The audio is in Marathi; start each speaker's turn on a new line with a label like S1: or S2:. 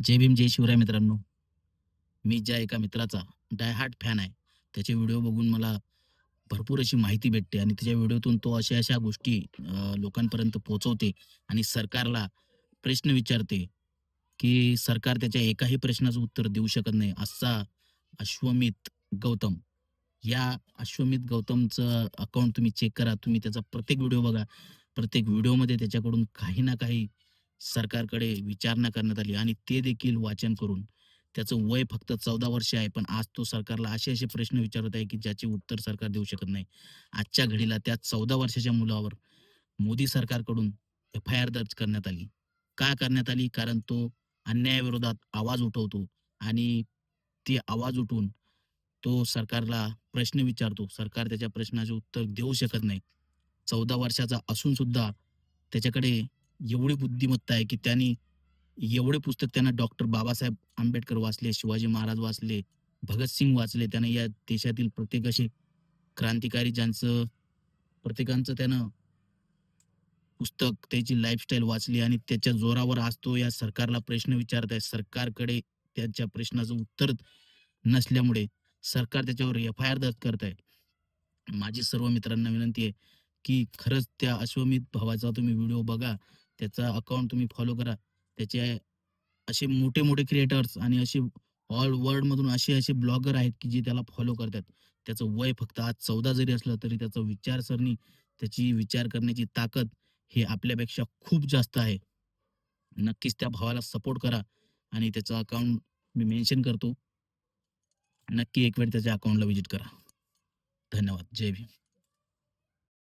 S1: जय भीम, जय शिवराय मित्रांनो. मी ज्या एका मित्राचा डाय हार्ट फॅन आहे. त्याचे व्हिडिओ बघून मला भरपूर अशी माहिती भेटते आणि त्याच्या व्हिडिओतून तो अशा-अशा गोष्टी लोकांपर्यंत पोहोचवते आणि सरकारला प्रश्न विचारते, की सरकार त्याच्या एकाही प्रश्नाचं उत्तर देऊ शकत नाही. असा अश्वमेध गौतम. या अश्वमेध गौतमचं अकाउंट तुम्ही चेक करा. तुम्ही त्याचा प्रत्येक व्हिडिओ बघा. प्रत्येक व्हिडिओमध्ये त्याच्याकडून काही ना काही सरकारकडे विचारणा करण्यात आली आणि ते देखील वाचन करून. त्याचं वय फक्त 14 वर्ष आहे, पण आज तो सरकारला असे-असे प्रश्न विचारत आहे, की ज्याचे उत्तर सरकार देऊ शकत नाही. आजच्या घडीला त्या 14 वर्षाच्या मुलावर मोदी सरकारकडून एफ-आय-आर दर्ज करण्यात आली. का करण्यात आली? कारण तो अन्यायाविरोधात आवाज उठवतो आणि ते आवाज उठवून तो सरकारला प्रश्न विचारतो. सरकार त्याच्या प्रश्नाचे उत्तर देऊ शकत नाही. 14 वर्षाचा असून सुद्धा त्याच्याकडे एवढी बुद्धिमत्ता आहे, की त्याने एवढे पुस्तक त्यानं डॉक्टर बाबासाहेब आंबेडकर वाचले, शिवाजी महाराज वाचले, भगतसिंग वाचले. त्यानं या देशातील प्रत्येक असे क्रांतिकारी ज्यांचं प्रत्येकांचं त्यानं पुस्तक, त्याची लाईफस्टाईल वाचली आणि त्याच्या जोरावर आज तो या सरकारला प्रश्न विचारत आहे. सरकारकडे त्याच्या प्रश्नाचं उत्तर नसल्यामुळे सरकार त्याच्यावर एफ-आय-आर दर्ज करत आहे. माझी सर्व मित्रांना विनंती आहे, की खरंच त्या अश्वमेध भावाचा तुम्ही व्हिडिओ बघा. त्याचा अकाउंट तुम्ही फॉलो करा. त्याचे असे मोठे-मोठे क्रिएटर्स आणि असे ऑल वर्ल्डमधून असे ब्लॉगर आहेत, की जे त्याला फॉलो करतात. त्याचं वय फक्त आज 14 जरी असलं, तरी त्याचं विचारसरणी, त्याची विचार करण्याची ताकद हे आपल्यापेक्षा खूप जास्त आहे. नक्कीच त्या भावाला सपोर्ट करा आणि त्याचं अकाउंट मी मेन्शन करतो. नक्की एक वेळ त्याच्या अकाउंटला व्हिजिट करा. धन्यवाद. जय भीम.